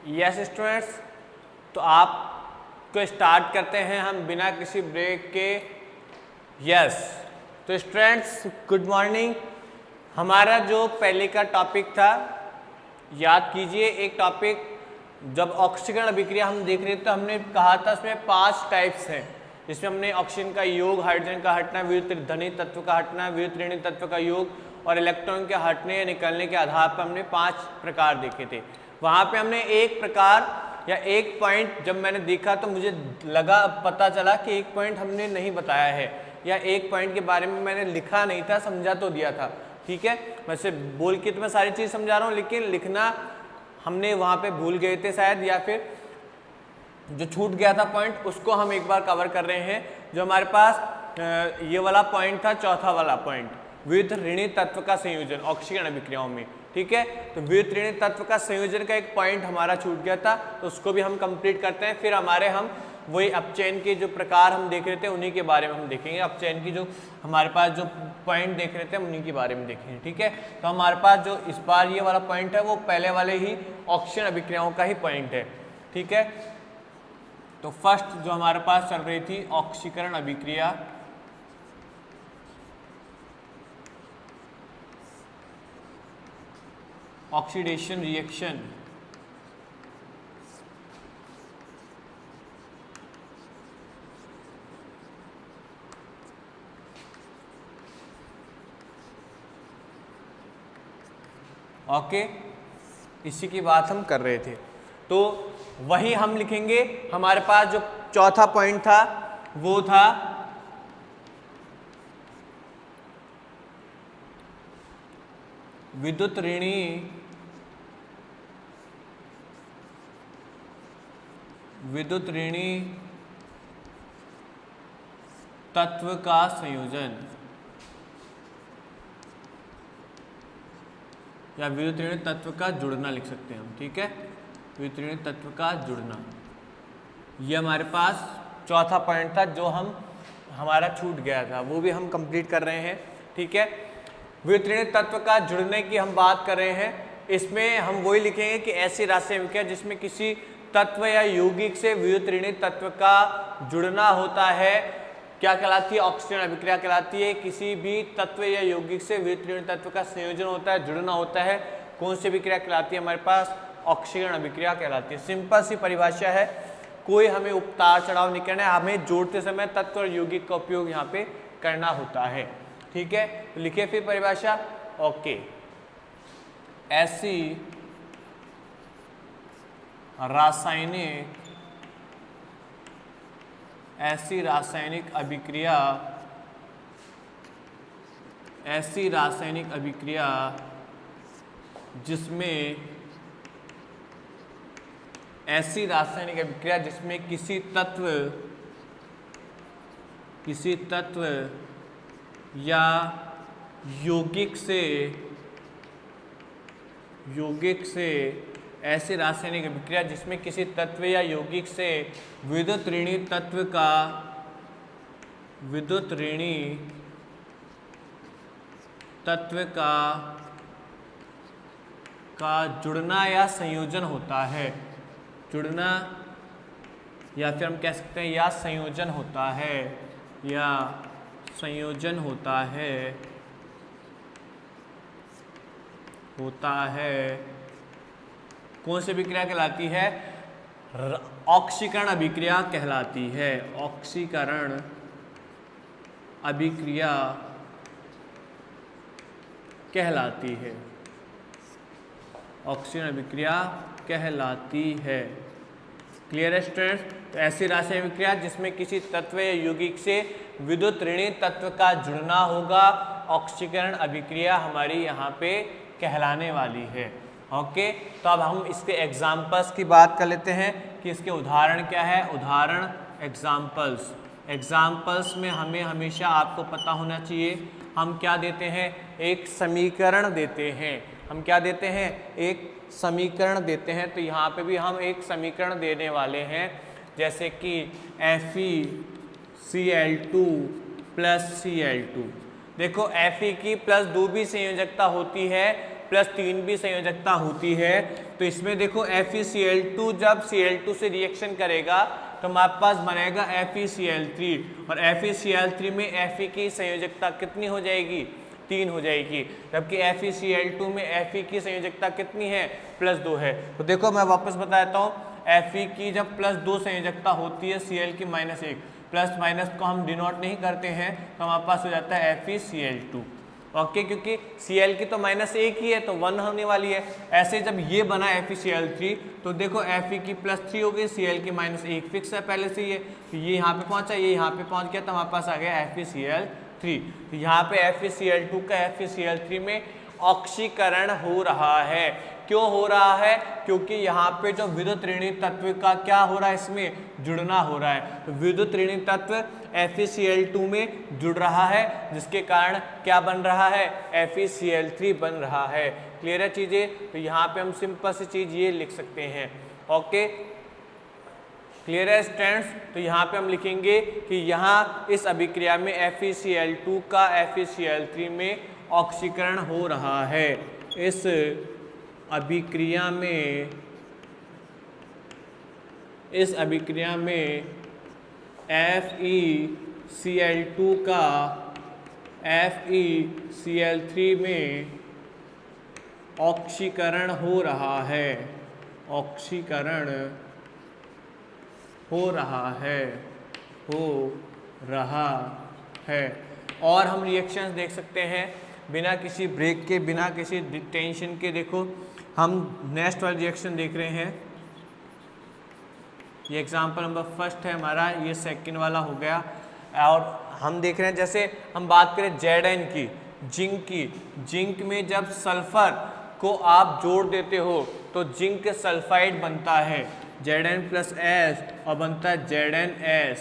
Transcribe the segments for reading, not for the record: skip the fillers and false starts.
Yes students, तो आपको start करते हैं हम बिना किसी ब्रेक के। यस, तो स्टूडेंट्स गुड मॉर्निंग। हमारा जो पहले का टॉपिक था, याद कीजिए, एक टॉपिक जब ऑक्सीकरण अभिक्रिया हम देख रहे थे तो हमने कहा था इसमें 5 टाइप्स हैं, जिसमें हमने ऑक्सीजन का योग, हाइड्रोजन का हटना, विद्युत धनी तत्व का हटना, विद्युत ऋणी तत्व का योग और इलेक्ट्रॉन के हटने या निकलने के आधार पर हमने 5 प्रकार देखे थे। वहाँ पे हमने एक प्रकार या एक पॉइंट जब मैंने देखा तो मुझे लगा, पता चला कि एक पॉइंट हमने नहीं बताया है या एक पॉइंट के बारे में मैंने लिखा नहीं था, समझा तो दिया था। ठीक है, वैसे बोल के तो मैं सारी चीज़ समझा रहा हूँ, लेकिन लिखना हमने वहाँ पे भूल गए थे शायद, या फिर जो छूट गया था पॉइंट उसको हम एक बार कवर कर रहे हैं। जो हमारे पास ये वाला पॉइंट था, चौथा वाला पॉइंट, विद्युत ऋणी तत्व का संयोजन ऑक्सीकरण अभिक्रियाओं में। ठीक है, तो विद्युत ऋणी तत्व का संयोजन का एक पॉइंट हमारा छूट गया था, तो उसको भी हम कंप्लीट करते हैं। फिर हम वही अपचयन के जो प्रकार हम देख रहे थे उन्हीं के बारे में हम देखेंगे। अपचयन की जो हमारे पास जो पॉइंट देख रहे थे उन्हीं के बारे में देखेंगे। ठीक है, तो हमारे पास जो इस बार ये वाला पॉइंट है वो पहले वाले ही ऑक्सीजन अभिक्रियाओं का ही पॉइंट है। ठीक है, तो फर्स्ट जो हमारे पास चल रही थी ऑक्सीकरण अभिक्रिया, ऑक्सीडेशन रिएक्शन। ओके, इसी की बात हम कर रहे थे, तो वही हम लिखेंगे। हमारे पास जो चौथा पॉइंट था वो था विद्युत ऋणी तत्व का संयोजन या विद्युत ऋणी तत्व का जुड़ना लिख सकते हैं हम। ठीक है, विद्युत ऋणी तत्व का जुड़ना, ये हमारे पास चौथा पॉइंट था जो हमारा छूट गया था, वो भी हम कंप्लीट कर रहे हैं। ठीक है, विद्युत ऋणी तत्व का जुड़ने की हम बात कर रहे हैं। इसमें हम वही लिखेंगे कि ऐसी रासायनिक अभिक्रिया जिसमें किसी तत्व या यौगिक से विद्युत ऋणी तत्व का जुड़ना होता है, क्या कहलाती है? ऑक्सीजन अभिक्रिया कहलाती है। किसी भी तत्व या यौगिक से विद्युत ऋणी तत्व का संयोजन होता है, जुड़ना होता है, कौन सी अभिक्रिया कहलाती है? हमारे पास ऑक्सीकरण अभिक्रिया कहलाती है। सिंपल सी परिभाषा है, कोई हमें उतार चढ़ाव नहीं करना है, हमें जोड़ते समय तत्व और यौगिक का उपयोग यहाँ पे करना होता है। ठीक है, तो लिखिए फिर परिभाषा। ओके, ऐसी रासायनिक अभिक्रिया जिसमें किसी तत्व या यौगिक से ऐसी रासायनिक अभिक्रिया जिसमें किसी तत्व या यौगिक से विद्युत ऋणी तत्व का जुड़ना या संयोजन होता है, जुड़ना या फिर हम कह सकते हैं या संयोजन होता है, कौन सी अभिक्रिया कहलाती है? ऑक्सीकरण अभिक्रिया कहलाती है। ऑक्सीकरण अभिक्रिया कहलाती है, ऑक्सीजन अभिक्रिया कहलाती है। क्लियर है स्टूडेंट्स? तो ऐसी रासायनिक अभिक्रिया जिसमें किसी तत्व या यौगिक से विद्युत ऋणी तत्व का जुड़ना होगा, ऑक्सीकरण अभिक्रिया हमारी यहाँ पे कहलाने वाली है। ओके, तो अब हम इसके एग्जाम्पल्स की बात कर लेते हैं कि इसके उदाहरण क्या है। उदाहरण एग्जाम्पल्स में हमें हमेशा आपको पता होना चाहिए, हम क्या देते हैं? एक समीकरण देते हैं। हम क्या देते हैं? एक समीकरण देते हैं। तो यहाँ पे भी हम एक समीकरण देने वाले हैं, जैसे कि FeCl2 + Cl2। देखो Fe की +2b संयोजकता होती है, प्लस 3 भी संयोजकता होती है। तो इसमें देखो FeCl2 जब Cl2 से रिएक्शन करेगा तो हमारे पास बनेगा FeCl3 और FeCl3 में Fe की संयोजकता कितनी हो जाएगी, 3 हो जाएगी, जबकि FeCl2 में Fe की संयोजकता कितनी है, +2 है। तो देखो मैं वापस बता देता हूँ, Fe की जब +2 संयोजकता होती है Cl की -1, प्लस माइनस को हम डिनोट नहीं करते हैं तो हमारे पास हो जाता है FeCl2। ओके, क्योंकि Cl की तो -1 ही है तो 1 होने वाली है। ऐसे जब ये बना FeCl3 तो देखो Fe की +3 हो गई, Cl की -1 फिक्स है पहले से ये, तो ये यहाँ पे पहुंचा, ये यहाँ पे पहुंच गया, तो हमारे पास आ गया FeCl3। तो यहाँ पे FeCl2 का FeCl3 में ऑक्सीकरण हो रहा है। क्यों हो रहा है, क्योंकि यहाँ पे जो विद्युत ऋणी तत्व का क्या हो रहा है, इसमें जुड़ना हो रहा है। तो विद्युत ऋणी तत्व FeCl2 में जुड़ रहा है, जिसके कारण क्या बन रहा है, FeCl3 बन रहा है। क्लियर है चीजें। तो यहाँ पे हम सिंपल सी चीज ये लिख सकते हैं। ओके, क्लियर है स्टूडेंट्स। तो यहाँ पे हम लिखेंगे कि यहाँ इस अभिक्रिया में FeCl2 का FeCl3 में ऑक्सीकरण हो रहा है। इस अभिक्रिया में FeCl2 का FeCl3 में ऑक्सीकरण हो रहा है, ऑक्सीकरण हो रहा है। और हम रिएक्शंस देख सकते हैं बिना किसी ब्रेक के, बिना किसी टेंशन के। देखो हम नेक्स्ट वाला रिएक्शन देख रहे हैं, ये एग्जांपल नंबर फर्स्ट है हमारा, ये सेकंड वाला हो गया। और हम देख रहे हैं, जैसे हम बात करें Zn की, जिंक की, जिंक में जब सल्फर को आप जोड़ देते हो तो जिंक सल्फाइड बनता है, Zn+S और बनता है ZnS।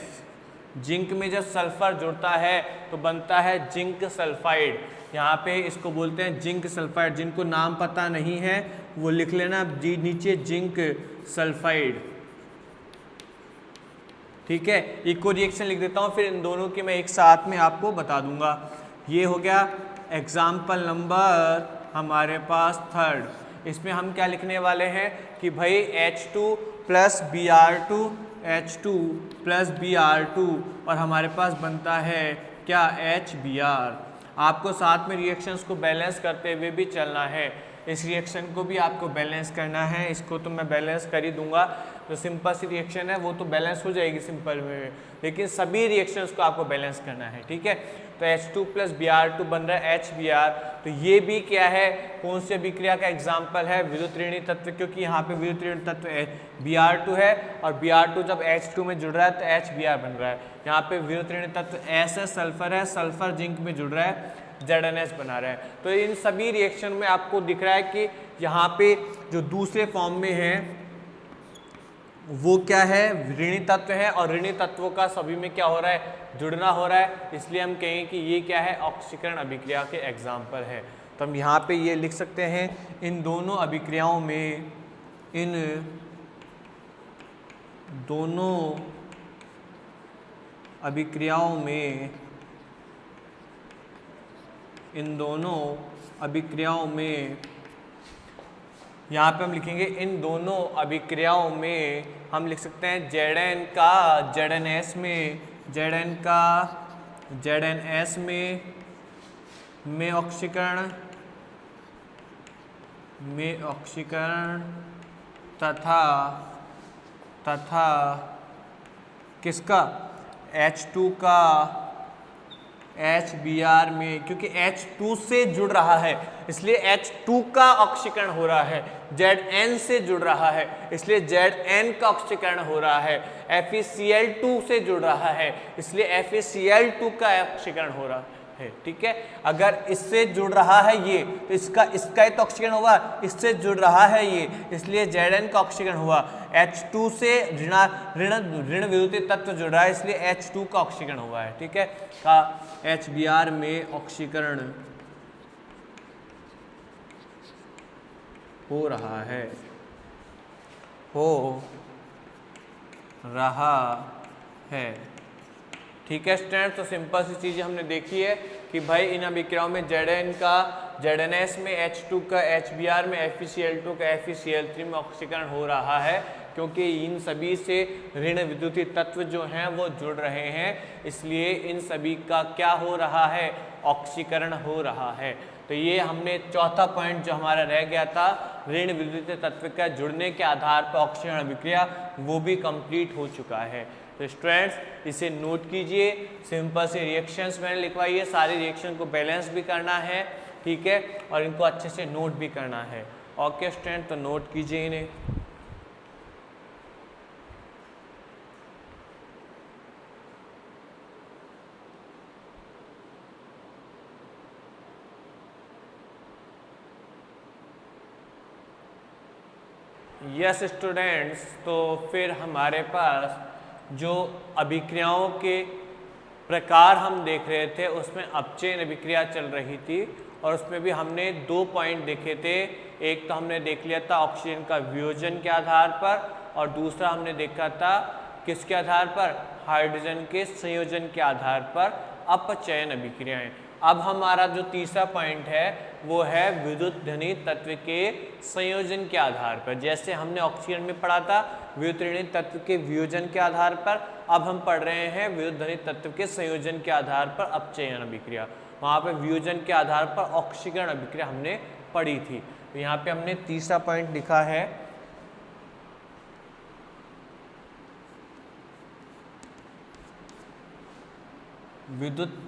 जिंक में जब सल्फर जुड़ता है तो बनता है जिंक सल्फाइड। यहाँ पे इसको बोलते हैं जिंक सल्फाइड। जिनको नाम पता नहीं है वो लिख लेना नीचे, जिंक सल्फाइड। ठीक है, इको रिएक्शन लिख देता हूँ, फिर इन दोनों की मैं एक साथ में आपको बता दूंगा। ये हो गया एग्जाम्पल नंबर हमारे पास थर्ड। इसमें हम क्या लिखने वाले हैं कि भाई H2+Br2, H2+Br2 और हमारे पास बनता है क्या, HBr। आपको साथ में रिएक्शंस को बैलेंस करते हुए भी चलना है। इस रिएक्शन को भी आपको बैलेंस करना है, इसको तो मैं बैलेंस कर ही दूंगा। जो सिंपल सी रिएक्शन है वो तो बैलेंस हो जाएगी सिंपल में, लेकिन सभी रिएक्शंस को आपको बैलेंस करना है। ठीक है, तो H2+Br2 बन रहा है HBr। तो ये भी क्या है, कौन सी अभिक्रिया का एग्जाम्पल है, विद्युत ऋणी तत्व, क्योंकि यहाँ पे विद्युत ऋणी तत्व Br2 है और Br2 जब H2 में जुड़ रहा है तो HBr बन रहा है। यहाँ पे विद्युत ऋणी तत्व S है, सल्फर है, सल्फर जिंक में जुड़ रहा है, ZnS बना रहा है। तो इन सभी रिएक्शन में आपको दिख रहा है कि यहाँ पे जो दूसरे फॉर्म में है वो क्या है, ऋणी तत्व है, और ऋणी तत्वों का सभी में क्या हो रहा है, जुड़ना हो रहा है। इसलिए हम कहेंगे कि ये क्या है, ऑक्सीकरण अभिक्रिया के एग्जाम्पल है। तो हम यहाँ पे ये लिख सकते हैं, इन दोनों अभिक्रियाओं में, इन दोनों अभिक्रियाओं में, इन दोनों अभिक्रियाओं में, यहाँ पे हम लिखेंगे इन दोनों अभिक्रियाओं में हम लिख सकते हैं Zn का ZnS में, Zn का ZnS में ऑक्सीकरण, तथा किसका, H2 का HBr में, क्योंकि H2 से जुड़ रहा है इसलिए H2 का ऑक्सीकरण हो रहा है, Zn से जुड़ रहा है इसलिए Zn का ऑक्सीकरण हो रहा है, FeCl2 से जुड़ रहा है इसलिए FeCl2 का ऑक्सीकरण हो रहा है। ठीक है, अगर इससे जुड़ रहा है ये तो इसका ही तो ऑक्सीकरण होगा, इससे जुड़ रहा है ये इसलिए Zn का ऑक्सीकरण हुआ। H2 से ऋण विद्युतीय तत्व जुड़ रहा है इसलिए H2 का ऑक्सीकरण हुआ है। ठीक है, का HBr में ऑक्सीकरण हो रहा है, ठीक है स्टूडेंट, तो सिंपल सी चीज़ें हमने देखी है कि भाई इन अभिक्रियाओं में Zn का ZnS में H2 का HBr में FeCl2 का FeCl3 में ऑक्सीकरण हो रहा है, क्योंकि इन सभी से ऋण विद्युतीय तत्व जो हैं वो जुड़ रहे हैं, इसलिए इन सभी का क्या हो रहा है, ऑक्सीकरण हो रहा है। तो ये हमने चौथा पॉइंट जो हमारा रह गया था ऋण विद्युतीय तत्व का जुड़ने के आधार पर ऑक्सीकरण अभिक्रिया, वो भी कंप्लीट हो चुका है। तो स्टूडेंट्स इसे नोट कीजिए, सिंपल से रिएक्शंस मैंने लिखवाई है, सारे रिएक्शन को बैलेंस भी करना है, ठीक है, और इनको अच्छे से नोट भी करना है। ओके स्टूडेंट, तो नोट कीजिए इन्हें। यस स्टूडेंट्स, तो फिर हमारे पास जो अभिक्रियाओं के प्रकार हम देख रहे थे उसमें अपचयन अभिक्रिया चल रही थी, और उसमें भी हमने 2 पॉइंट देखे थे। एक तो हमने देख लिया था ऑक्सीजन का वियोजन के आधार पर, और दूसरा हमने देखा था किसके आधार पर, हाइड्रोजन के संयोजन के आधार पर अपचयन अभिक्रियाएं। अब हमारा जो तीसरा पॉइंट है वो है विद्युत धनी तत्व के संयोजन के आधार पर। जैसे हमने ऑक्सीजन में पढ़ा था विद्युत ऋणी तत्व के वियोजन के आधार पर, अब हम पढ़ रहे हैं विद्युत धनी तत्व के संयोजन के आधार पर अपचयन अभिक्रिया। वहाँ पे वियोजन के आधार पर ऑक्सीकरण अभिक्रिया हमने पढ़ी थी। तो यहाँ पे हमने तीसरा पॉइंट लिखा है विद्युत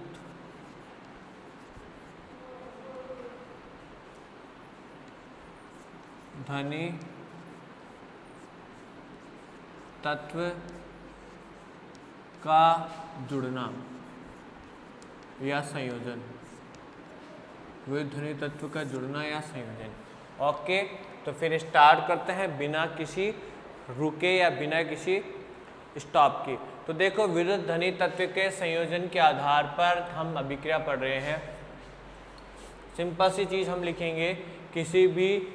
धनी तत्व का जुड़ना या संयोजन, विद्युत धनी तत्व का जुड़ना या संयोजन। ओके, तो फिर स्टार्ट करते हैं बिना किसी रुके या बिना किसी स्टॉप के। तो देखो विद्युत धनी तत्व के संयोजन के आधार पर हम अभिक्रिया पढ़ रहे हैं। सिंपल सी चीज़ हम लिखेंगे, किसी भी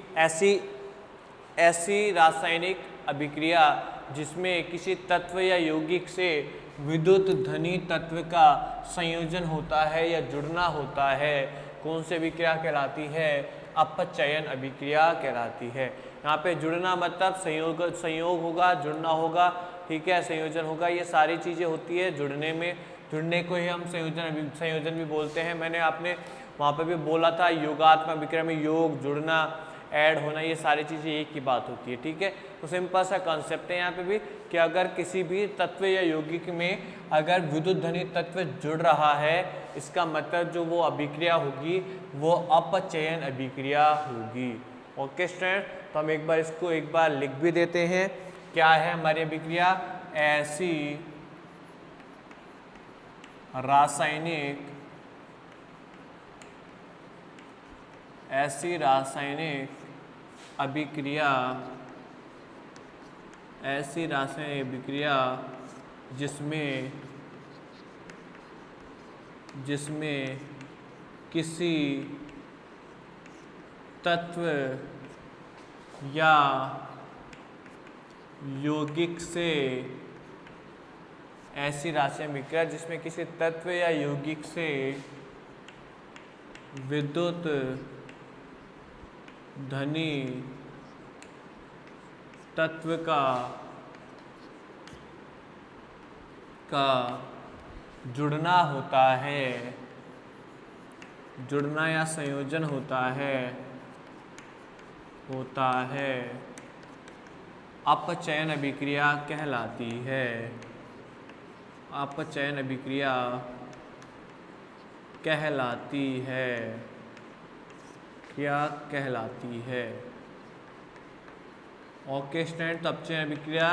ऐसी रासायनिक अभिक्रिया जिसमें किसी तत्व या यौगिक से विद्युत धनी तत्व का संयोजन होता है या जुड़ना होता है, कौन सी अभिक्रिया कहलाती है, अपचयन अभिक्रिया कहलाती है। यहाँ पे जुड़ना मतलब संयोग होगा, जुड़ना होगा, ठीक है, संयोजन होगा, ये सारी चीज़ें होती है जुड़ने में। जुड़ने को ही हम संयोजन भी बोलते हैं। मैंने आपने वहाँ पे भी बोला था योगात्मक अभिक्रिया में योग, जुड़ना, ऐड होना, ये सारी चीज़ें एक ही बात होती है, ठीक है। तो सिंपल सा कॉन्सेप्ट है यहाँ पे भी कि अगर किसी भी तत्व या यौगिक में अगर विद्युत धनी तत्व जुड़ रहा है, इसका मतलब जो वो अभिक्रिया होगी वो अपचयन अभिक्रिया होगी। ओके स्टूडेंट, तो हम एक बार इसको एक बार लिख भी देते हैं। क्या है हमारी अभिक्रिया, ऐसी रासायनिक अभिक्रिया जिसमें किसी तत्व या यौगिक से, ऐसी रासायनिक अभिक्रिया जिसमें किसी तत्व या यौगिक से विद्युत धनी तत्व का जुड़ना होता है, जुड़ना या संयोजन होता है अपचयन अभिक्रिया कहलाती है। अपचयन अभिक्रिया कहलाती है। क्या कहलाती है? ओके स्टूडेंट, तो अपचयन अभिक्रिया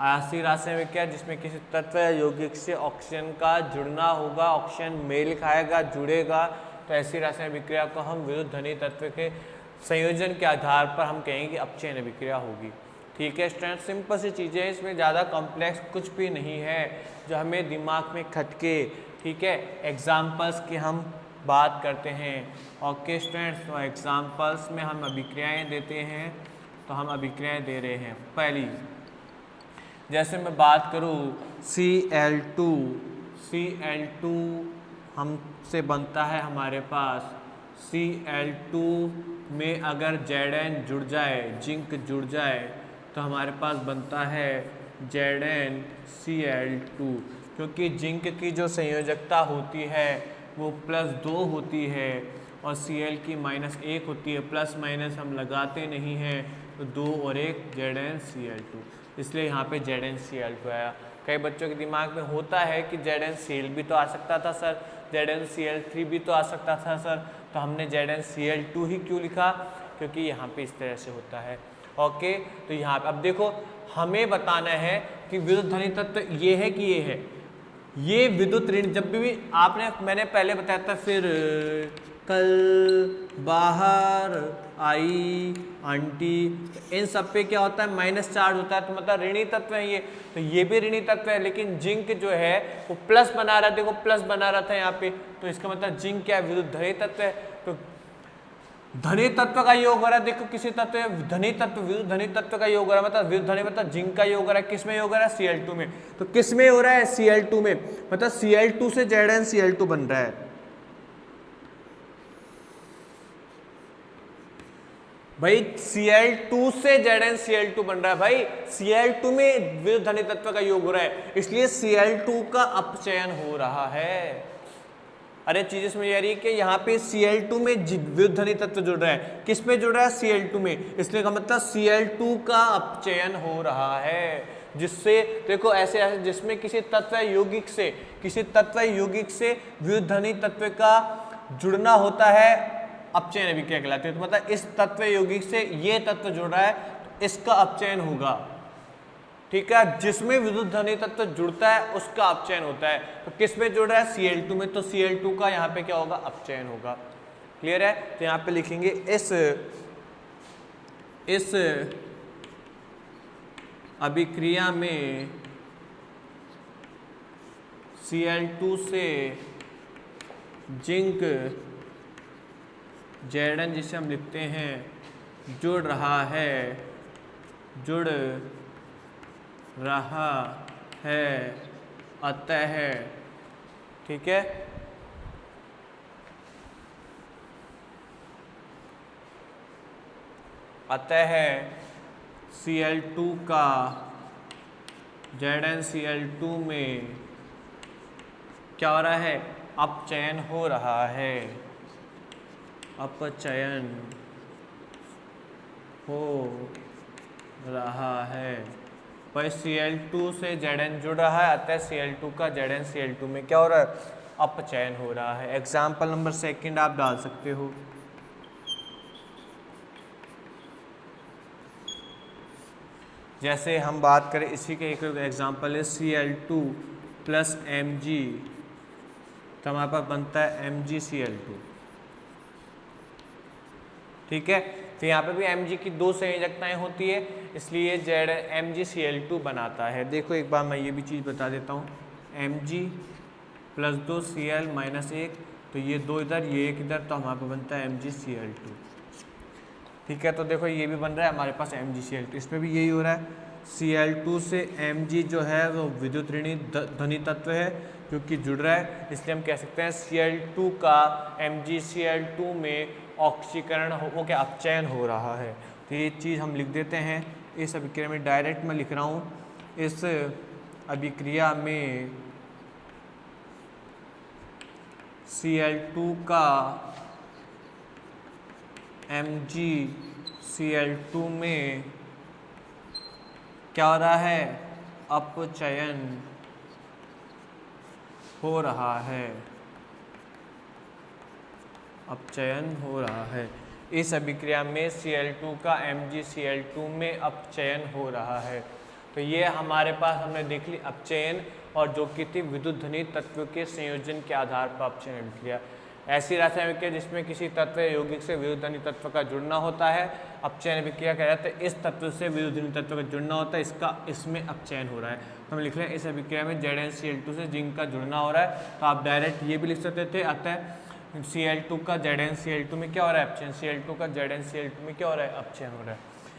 ऐसी रासायनिक अभिक्रिया जिसमें किसी तत्व या यौगिक से ऑक्सीजन का जुड़ना होगा, ऑक्सीजन मेल खाएगा, जुड़ेगा, तो ऐसी रासायनिक अभिक्रिया को हम विद्युत धनी तत्व के संयोजन के आधार पर हम कहेंगे कि अपचयन अभिक्रिया होगी। ठीक है स्टूडेंट, सिंपल सी चीज़ें, इसमें ज़्यादा कॉम्प्लेक्स कुछ भी नहीं है जो हमें दिमाग में खटके। ठीक है, एग्जाम्पल्स की हम बात करते हैं। ओके स्टूडेंट्स, तो एग्जाम्पल्स में हम अभिक्रियाएं देते हैं, तो हम अभिक्रियाएं दे रहे हैं। पहली, जैसे मैं बात करूँ Cl2 Cl2 हमसे बनता है हमारे पास Cl2 में अगर Zn जुड़ जाए, जिंक जुड़ जाए, तो हमारे पास बनता है ZnCl2, क्योंकि जिंक की जो संयोजकता होती है वो +2 होती है और Cl की -1 होती है। प्लस माइनस हम लगाते नहीं हैं, तो 2 और 1 ZnCl2, इसलिए यहाँ पे ZnCl2 आया। कई बच्चों के दिमाग में होता है कि ZnCl भी तो आ सकता था सर, ZnCl3 भी तो आ सकता था सर, तो हमने ZnCl2 ही क्यों लिखा, क्योंकि यहाँ पे इस तरह से होता है। ओके, तो यहाँ पे अब देखो हमें बताना है कि विद्युत ध्वनि तत्व ये है कि ये है, ये विद्युत ऋण जब भी मैंने पहले बताया था, फिर कल बाहर आई आंटी, इन सब पे क्या होता है, माइनस चार्ज होता है, तो मतलब ऋणी तत्व है ये, तो ये भी ऋणी तत्व है। लेकिन जिंक जो है वो प्लस बना रहा है, देखो प्लस बना रहा था यहाँ पे, तो इसका मतलब जिंक क्या है, विद्युत धनी तत्व है। तो धनी तत्व का योग हो रहा है, देखो किसी तत्व धनी तत्व विद्युत धनी तत्व का योग हो रहा है, मतलब विद्युत धनी मतलब जिंक का योग हो रहा है, किस में योग हो रहा है, Cl2 में। तो किस में हो रहा है, Cl2 में, मतलब Cl2 से ZnCl2 बन रहा है। भाई Cl2 से ZnCl2 बन रहा है, भाई Cl2 में विद्युत धनी तत्व का योग हो रहा है, इसलिए Cl2 का अपचयन हो रहा है। अरे चीजें समझ आ रही है कि यहाँ पे Cl2 में विद्युत धनी तत्व जुड़ रहा है, किस में जुड़ रहा है, Cl2 में, इसलिए का मतलब Cl2 का अपचयन हो रहा है, जिससे देखो ऐसे ऐसे जिसमें किसी तत्व यौगिक से विद्युत धनी तत्व का जुड़ना होता है, अपचयन अभिक्रिया कहलाती है। तो मतलब इस तत्व यौगिक से ये तत्व जुड़ रहा है, तो इसका अपचयन होगा, ठीक है। जिसमें विद्युत धनी तत्व जुड़ता है उसका अपचयन होता है। तो किस में जुड़ रहा है, Cl2 में, तो Cl2 का यहाँ पे क्या होगा, अपचयन होगा। क्लियर है। तो यहाँ पे लिखेंगे इस अभिक्रिया में Cl2 से जिंक Zn जिसे हम लिखते हैं जुड़ रहा है अतः, ठीक है, अतः Cl2 का ZnCl2 में क्या हो रहा है, अपचयन हो रहा है, अपचयन हो रहा है। भाई Cl2 से Zn जुड़ रहा है, अतः Cl2 का ZnCl2 में क्या हो रहा है, अपचयन हो रहा है। एग्जाम्पल नंबर 2 आप डाल सकते हो। जैसे हम बात करें इसी के एक एग्जाम्पल है Cl2 + Mg, तो हमारे पास बनता है MgCl2, ठीक है। तो यहाँ पे भी Mg की 2 संयोजकताएं होती है, इसलिए MgCl2 बनाता है। देखो एक बार मैं ये भी चीज़ बता देता हूँ, Mg + 2 Cl - 1, तो ये 2 इधर, ये 1 इधर, तो हमारे पास बनता है MgCl2, ठीक है। तो देखो ये भी बन रहा है हमारे पास MgCl2, इसमें भी यही हो रहा है। Cl2 से Mg जो है वो विद्युत ऋणी धनी तत्व है क्योंकि जुड़ रहा है, इसलिए हम कह सकते हैं Cl2 का MgCl2 में ऑक्सीकरण हो क्या, अपचयन हो रहा है। तो ये चीज़ हम लिख देते हैं। इस अभिक्रिया में डायरेक्ट मैं लिख रहा हूँ, इस अभिक्रिया में Cl2 का MgCl2 में क्या हो रहा है, अपचयन हो रहा है, अपचयन हो रहा है। इस अभिक्रिया में Cl2 का MgCl2 में अपचयन हो रहा है। तो ये हमारे पास हमने देख ली अपचयन, और जो कि थी विद्युत धनी तत्व के संयोजन के आधार पर अपचयन अभिक्रिया। ऐसी रासायनिक अभिक्रिया जिसमें किसी तत्व यौगिक से विद्युत धनी तत्व का जुड़ना होता है, अपचयन अभिक्रिया कहलाता है। इस तत्व से विद्युत धनी तत्व का जुड़ना होता है, इसमें अपचयन हो रहा है। तो हम लिख रहे हैं इस अभिक्रिया में ZnCl2 से जिंक का जुड़ना हो रहा है। तो आप डायरेक्ट ये भी लिख सकते थे, अतः Cl2 का ZnCl2 में क्या हो रहा है, अपचयन। Cl2 का ZnCl2 में क्या हो रहा है, अपचयन हो रहा है।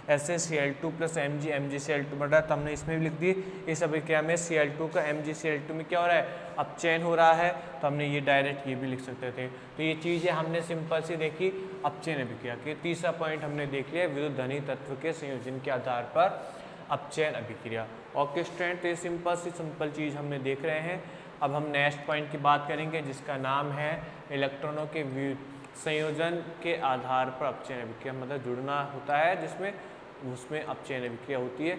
SaCl2 प्लस Mg, MgCl2 बढ़ रहा है, तो हमने इसमें भी लिख दी। इस अभिक्रिया में Cl2 का MgCl2 में क्या हो रहा है, अपचयन हो रहा है, तो हमने ये डायरेक्ट ये भी लिख सकते थे। तो ये चीज़ें हमने सिंपल सी देखी अपचयन अभिक्रिया की। तीसरा पॉइंट हमने देख लिया विद्युत धनी तत्व के संयोजन के आधार पर अपचयन अभिक्रिया। ओके स्टूडेंट, तो ये सिंपल चीज़ हमने देख रहे हैं। अब हम नेक्स्ट पॉइंट की बात करेंगे जिसका नाम है इलेक्ट्रॉनों के संयोजन के आधार पर अपचयन अभिक्रिया, मतलब जुड़ना होता है जिसमें उसमें अपचयन अभिक्रिया होती है।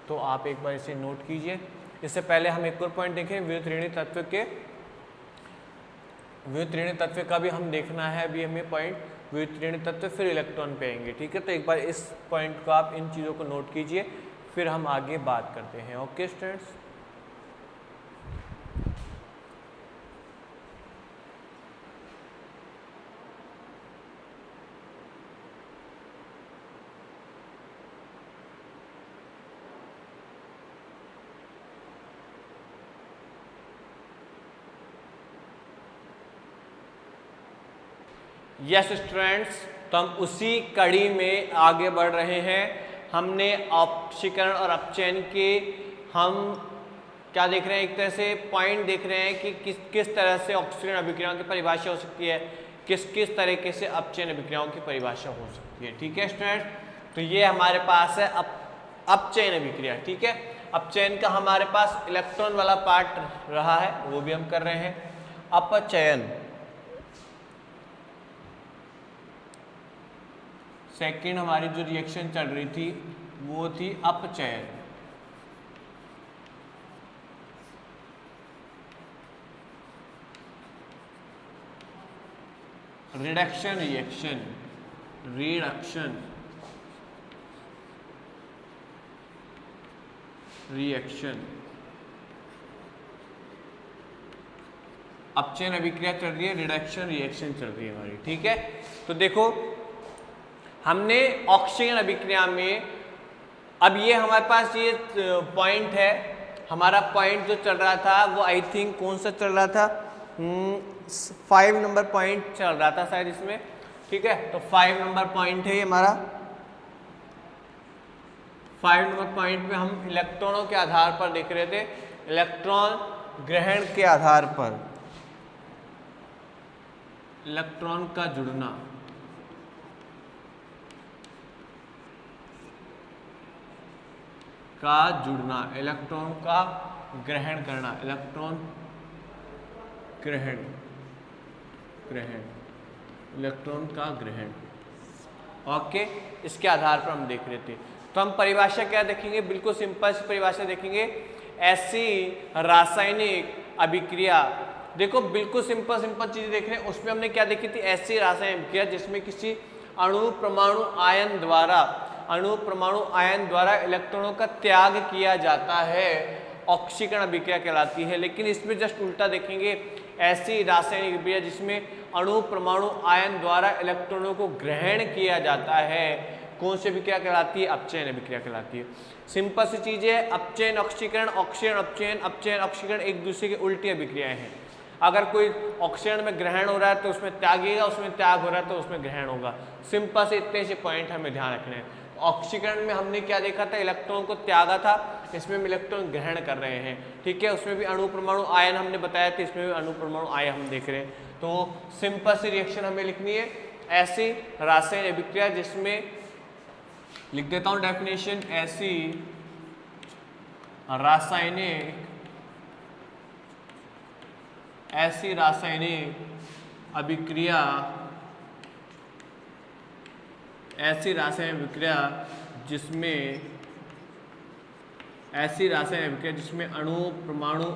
तो आप एक बार इसे नोट कीजिए। इससे पहले हम एक और पॉइंट देखें, विद्युत ऋणी तत्व का भी हम देखना है अभी हमें पॉइंट, विद्युत ऋणी तत्व फिर इलेक्ट्रॉन पे आएंगे, ठीक है। तो एक बार इस पॉइंट को आप इन चीज़ों को नोट कीजिए, फिर हम आगे बात करते हैं। ओके स्टूडेंट्स, यस स्टूडेंट्स, तो हम उसी कड़ी में आगे बढ़ रहे हैं। हमने ऑक्सीकरण और अपचयन के हम क्या देख रहे हैं, एक तरह से पॉइंट देख रहे हैं कि किस तरह से ऑक्सीकरण अभिक्रियाओं की परिभाषा हो सकती है, किस तरीके से अपचयन अभिक्रियाओं की परिभाषा हो सकती है, ठीक है स्टूडेंट। तो ये हमारे पास है अपचयन अभिक्रिया, ठीक है। अपचयन का हमारे पास इलेक्ट्रॉन वाला पार्ट रहा है, वो भी हम कर रहे हैं। अपचयन सेकेंड हमारी जो रिएक्शन चल रही थी वो थी अपचयन। रिडक्शन रिएक्शन अपचयन अभिक्रिया चल रही है, रिडक्शन रिएक्शन चल रही है हमारी, ठीक है। तो देखो हमने ऑक्सीजन अभिक्रिया में, अब ये हमारे पास ये पॉइंट है, हमारा पॉइंट जो चल रहा था वो आई थिंक कौन सा चल रहा था, 5 नंबर पॉइंट चल रहा था शायद इसमें, ठीक है। तो 5 नंबर पॉइंट है ये हमारा। 5 नंबर पॉइंट में हम इलेक्ट्रॉनों के आधार पर देख रहे थे, इलेक्ट्रॉन ग्रहण के आधार पर इलेक्ट्रॉन का जुड़ना, इलेक्ट्रॉन का ग्रहण करना, इलेक्ट्रॉन ग्रहण इलेक्ट्रॉन का ग्रहण, ओके। इसके आधार पर हम देख रहे थे। तो हम परिभाषा क्या देखेंगे, बिल्कुल सिंपल सी परिभाषा देखेंगे, ऐसी रासायनिक अभिक्रिया। देखो बिल्कुल सिंपल चीजें देख रहे हैं। उसमें हमने क्या देखी थी, ऐसी रासायनिक अभिक्रिया जिसमें किसी अणु परमाणु आयन द्वारा इलेक्ट्रॉनों का त्याग किया जाता है, ऑक्सीकरण अभिक्रिया कहलाती है। लेकिन इसमें जस्ट उल्टा देखेंगे, ऐसी रासायनिक अभिक्रिया जिसमें अणु परमाणु आयन द्वारा इलेक्ट्रॉनों को ग्रहण किया जाता है, कौन सी अभिक्रिया कहलाती है, अपचयन अभिक्रिया कहलाती है। सिंपल सी चीज है, अपचयन ऑक्सीकरण, ऑक्सीकरण अपचयन, अपचयन ऑक्सीकरण एक दूसरे की उल्टी अभिक्रियाएं हैं। अगर कोई ऑक्सीजन में ग्रहण हो रहा है तो उसमें त्यागेगा, उसमें त्याग हो रहा है तो उसमें ग्रहण होगा। सिंपल से इतने से पॉइंट हमें ध्यान रखने हैं। ऑक्सीकरण में हमने क्या देखा था, इलेक्ट्रॉन को त्यागा था, इसमें हम इलेक्ट्रॉन ग्रहण कर रहे हैं, ठीक है। उसमें भी अणु परमाणु आयन हमने बताया था, इसमें भी अणु परमाणु आयन हम देख रहे हैं। तो सिंपल सी रिएक्शन हमें लिखनी है, ऐसी रासायनिक अभिक्रिया जिसमें, लिख देता हूं डेफिनेशन, ऐसी रासायनिक अभिक्रिया जिसमें अणु परमाणु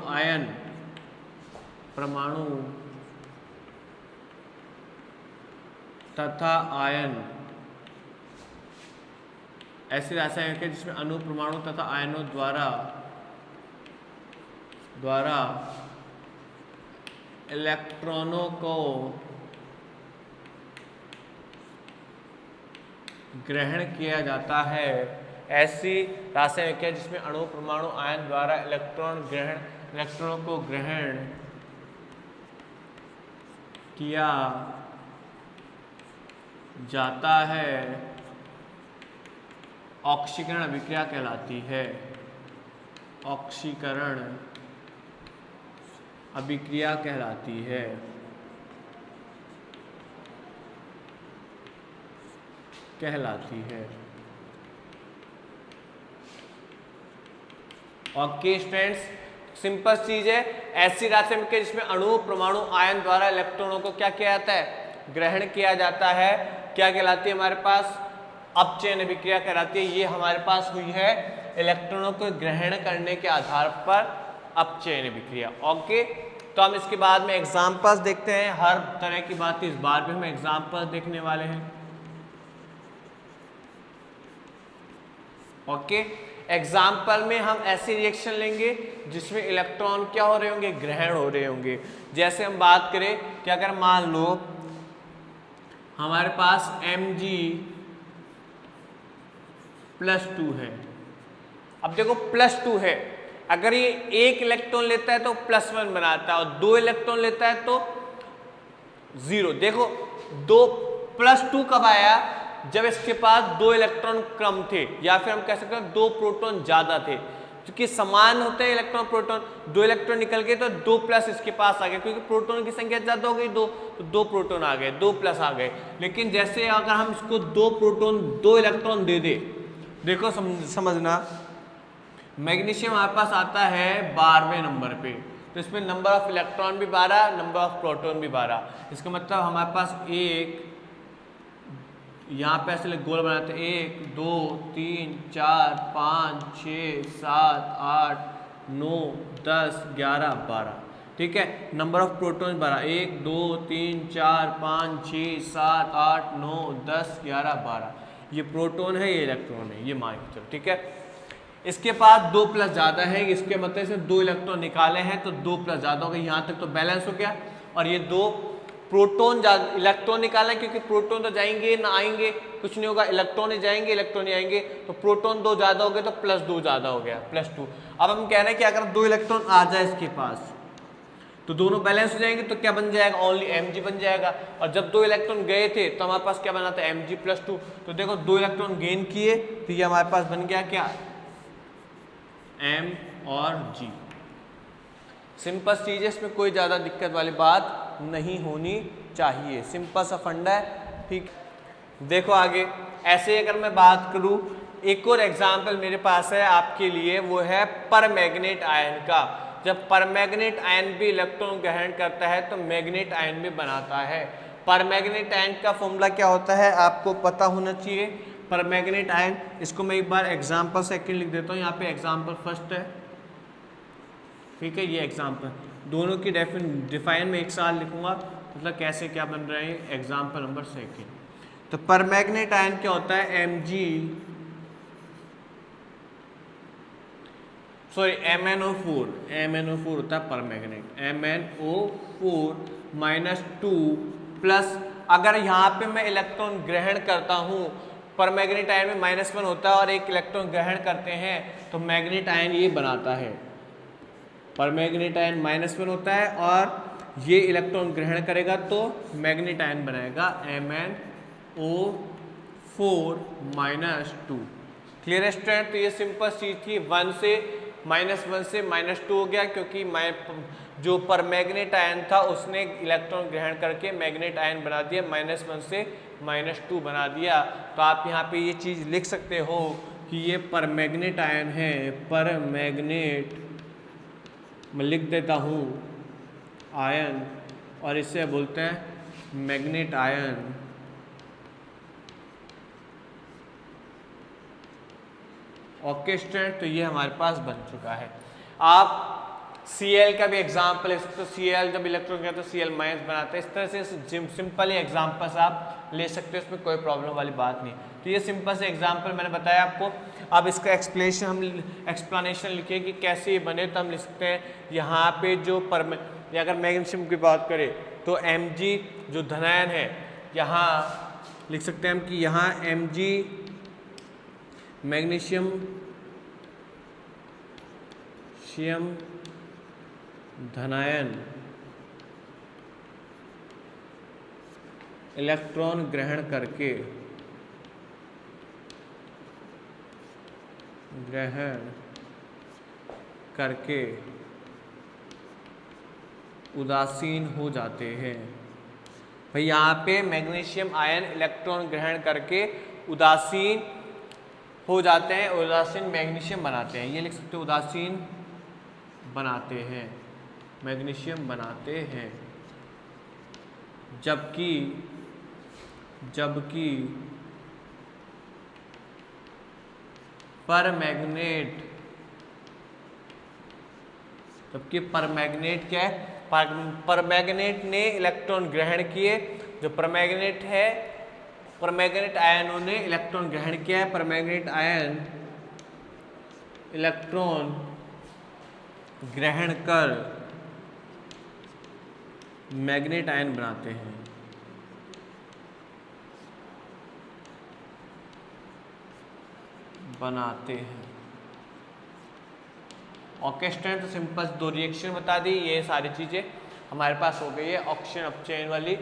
तथा आयन, ऐसी रासायनिक अभिक्रिया जिसमें अणु परमाणु तथा आयनों द्वारा इलेक्ट्रॉनों को ग्रहण किया जाता है, ऐसी रासायनिक अभिक्रिया जिसमें अणु परमाणु आयन द्वारा इलेक्ट्रॉनों को ग्रहण किया जाता है, ऑक्सीकरण अभिक्रिया कहलाती है। ऑक्सीकरण अभिक्रिया कहलाती है। ओके स्टूडेंट्स, सिंपल चीज है। ऐसी रासायनिक जिसमें अणु, परमाणु, आयन द्वारा इलेक्ट्रॉनों को क्या किया जाता है, ग्रहण किया जाता है, क्या कहलाती है हमारे पास, अपचयन अभिक्रिया कहलाती है। ये हमारे पास हुई है इलेक्ट्रॉनों को ग्रहण करने के आधार पर अपचयन अभिक्रिया। ओके, तो हम इसके बाद में एग्जांपल्स देखते हैं। हर तरह की बात इस बार भी हम एग्जांपल्स देखने वाले हैं। ओके, एग्जाम्पल में हम ऐसे रिएक्शन लेंगे जिसमें इलेक्ट्रॉन क्या हो रहे होंगे, ग्रहण हो रहे होंगे। जैसे हम बात करें कि अगर मान लो हमारे पास Mg+2 है। अब देखो +2 है, अगर ये एक इलेक्ट्रॉन लेता है तो +1 बनाता है और 2 इलेक्ट्रॉन लेता है तो 0। देखो 2+2 कब आया, जब इसके पास 2 इलेक्ट्रॉन कम थे, या फिर हम कह सकते हैं 2 प्रोटॉन ज्यादा थे। क्योंकि समान होते हैं इलेक्ट्रॉन प्रोटॉन, 2 इलेक्ट्रॉन निकल गए तो 2+ इसके पास आ गए, क्योंकि प्रोटॉन की संख्या ज्यादा हो गई 2, तो 2 प्रोटॉन आ गए, 2+ आ गए। लेकिन जैसे अगर हम इसको 2 प्रोटॉन 2 इलेक्ट्रॉन दे दे, देखो समझना, मैग्नीशियम हमारे पास आता है 12वें नंबर पे, तो इसमें नंबर ऑफ इलेक्ट्रॉन भी 12, नंबर ऑफ प्रोटॉन भी 12। इसका मतलब हमारे पास एक, यहाँ पे ऐसे गोल बनाते हैं, 1 2 3 4 5 6 7 8 9 10 11 12, ठीक है। Number of proton 12, 1 2 3 4 5 6 7 8 9 10 11 12। ये प्रोटॉन है, ये इलेक्ट्रॉन है, ये मान के चलो, ठीक है। इसके पास 2+ ज्यादा है, इसके मतलब से 2 इलेक्ट्रॉन निकाले हैं तो 2+ ज्यादा हो गया, यहाँ तक तो बैलेंस हो गया। और ये 2 प्रोटॉन इलेक्ट्रॉन निकाला, क्योंकि प्रोटॉन तो जाएंगे ना आएंगे, कुछ नहीं होगा, इलेक्ट्रॉन ही जाएंगे इलेक्ट्रॉन ही आएंगे, तो प्रोटॉन 2 ज्यादा हो गए तो +2 ज्यादा हो गया, +2। अब हम कह रहे हैं कि अगर 2 इलेक्ट्रॉन आ जाए इसके पास तो दोनों बैलेंस हो जाएंगे, तो क्या बन जाएगा, ओनली Mg बन जाएगा। और जब 2 इलेक्ट्रॉन गए थे तो हमारे पास क्या बना था, Mg+2। तो देखो 2 इलेक्ट्रॉन गेन किए तो ये हमारे पास बन गया क्या, M और G। सिंपल चीज है, इसमें कोई ज्यादा दिक्कत वाली बात नहीं होनी चाहिए, सिंपल सा फंडा है, ठीक। देखो आगे, ऐसे अगर मैं बात करूं, एक और एग्जांपल मेरे पास है आपके लिए, वो है परमैग्नेट आयन का। जब परमैग्नेट आयन भी इलेक्ट्रॉन ग्रहण करता है तो मैग्नेट आयन भी बनाता है। परमैग्नेट आयन का फॉर्मूला क्या होता है आपको पता होना चाहिए। परमैग्नेट आयन, इसको मैं एक बार एग्जांपल सेकंड लिख देता हूँ, यहाँ पे एग्जांपल फर्स्ट है, ठीक है। ये एग्जांपल दोनों की डिफाइन में एक साथ लिखूंगा, मतलब कैसे क्या बन रहे हैं। एग्जांपल नंबर सेकंड, तो परमैग्नेट आयन क्या होता है, MnO4 होता है परमैग्नेट, MnO4 -2 प्लस, अगर यहाँ पे मैं इलेक्ट्रॉन ग्रहण करता हूँ, परमैग्नेट आयन में -1 होता है और एक इलेक्ट्रॉन ग्रहण करते हैं तो मैग्नेट आयन ये बनाता है। परमैग्नेट आयन -1 होता है और ये इलेक्ट्रॉन ग्रहण करेगा तो मैग्नेट आयन बनाएगा MnO4 -2। क्लियर है स्टूडेंट। तो ये सिंपल चीज थी, 1 से -2 हो गया, क्योंकि जो परमैग्नेट आयन था उसने इलेक्ट्रॉन ग्रहण करके मैग्नेट आयन बना दिया, -1 से -2 बना दिया। तो आप यहाँ पे ये चीज लिख सकते हो कि ये परमैग्नेट आयन है, परमैग्नेट, मैं लिख देता हूँ आयन, और इसे बोलते हैं मैग्नेट आयन। ओके स्टूडेंट, तो ये हमारे पास बन चुका है। आप Cl का भी एग्जाम्पल है, तो Cl जब इलेक्ट्रॉन गया तो Cl- बनाता है। इस तरह से सिंपल ही एग्जाम्पल्स आप ले सकते हो, इसमें कोई प्रॉब्लम वाली बात नहीं। तो ये सिंपल से एग्जाम्पल मैंने बताया आपको। अब इसका एक्सप्लेनेशन लिखिए कि कैसे ये बने, तो हम लिख सकते हैं यहाँ पे जो अगर मैग्नीशियम की बात करें तो Mg जो धनायन है, यहाँ लिख सकते हैं हम कि यहाँ Mg मैग्नीशियम धनायन इलेक्ट्रॉन ग्रहण करके ग्रहण करके उदासीन हो जाते हैं। भाई यहाँ पे मैग्नीशियम आयन इलेक्ट्रॉन ग्रहण करके उदासीन हो जाते हैं, उदासीन मैग्नीशियम बनाते हैं। ये लिख सकते हो, उदासीन बनाते हैं, मैग्नीशियम बनाते हैं। जबकि परमैग्नेट क्या है? परमैग्नेट ने इलेक्ट्रॉन ग्रहण किए। जो परमैग्नेट है, परमैग्नेट आयनों ने इलेक्ट्रॉन ग्रहण किया है। परमैग्नेट आयन इलेक्ट्रॉन ग्रहण कर मैग्नेट आयन बनाते हैं। ओके स्टूडेंट, तो सिंपल दो रिएक्शन बता दी। ये सारी चीज़ें हमारे पास हो गई है ऑक्सीजन अपचयन वाली।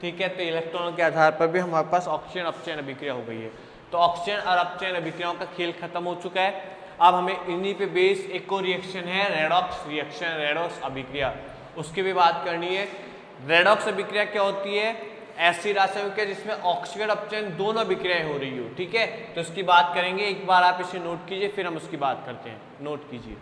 ठीक है, तो इलेक्ट्रॉनों के आधार पर भी हमारे पास ऑक्सीजन अपचयन अभिक्रिया हो गई है। तो ऑक्सीजन और अपचयन अभिक्रियाओं का खेल खत्म हो चुका है। अब हमें इन्हीं पे बेस एक और रिएक्शन है, रेडॉक्स रिएक्शन, रेडॉक्स अभिक्रिया, उसकी भी बात करनी है। रेडॉक्स अभिक्रिया क्या होती है? ऐसी रासायनिक अभिक्रिया जिसमें ऑक्सीजन अपचयन दोनों अभिक्रियाएं हो रही हो। ठीक है, तो इसकी बात करेंगे। एक बार आप इसे नोट कीजिए, फिर हम उसकी बात करते हैं। नोट कीजिए।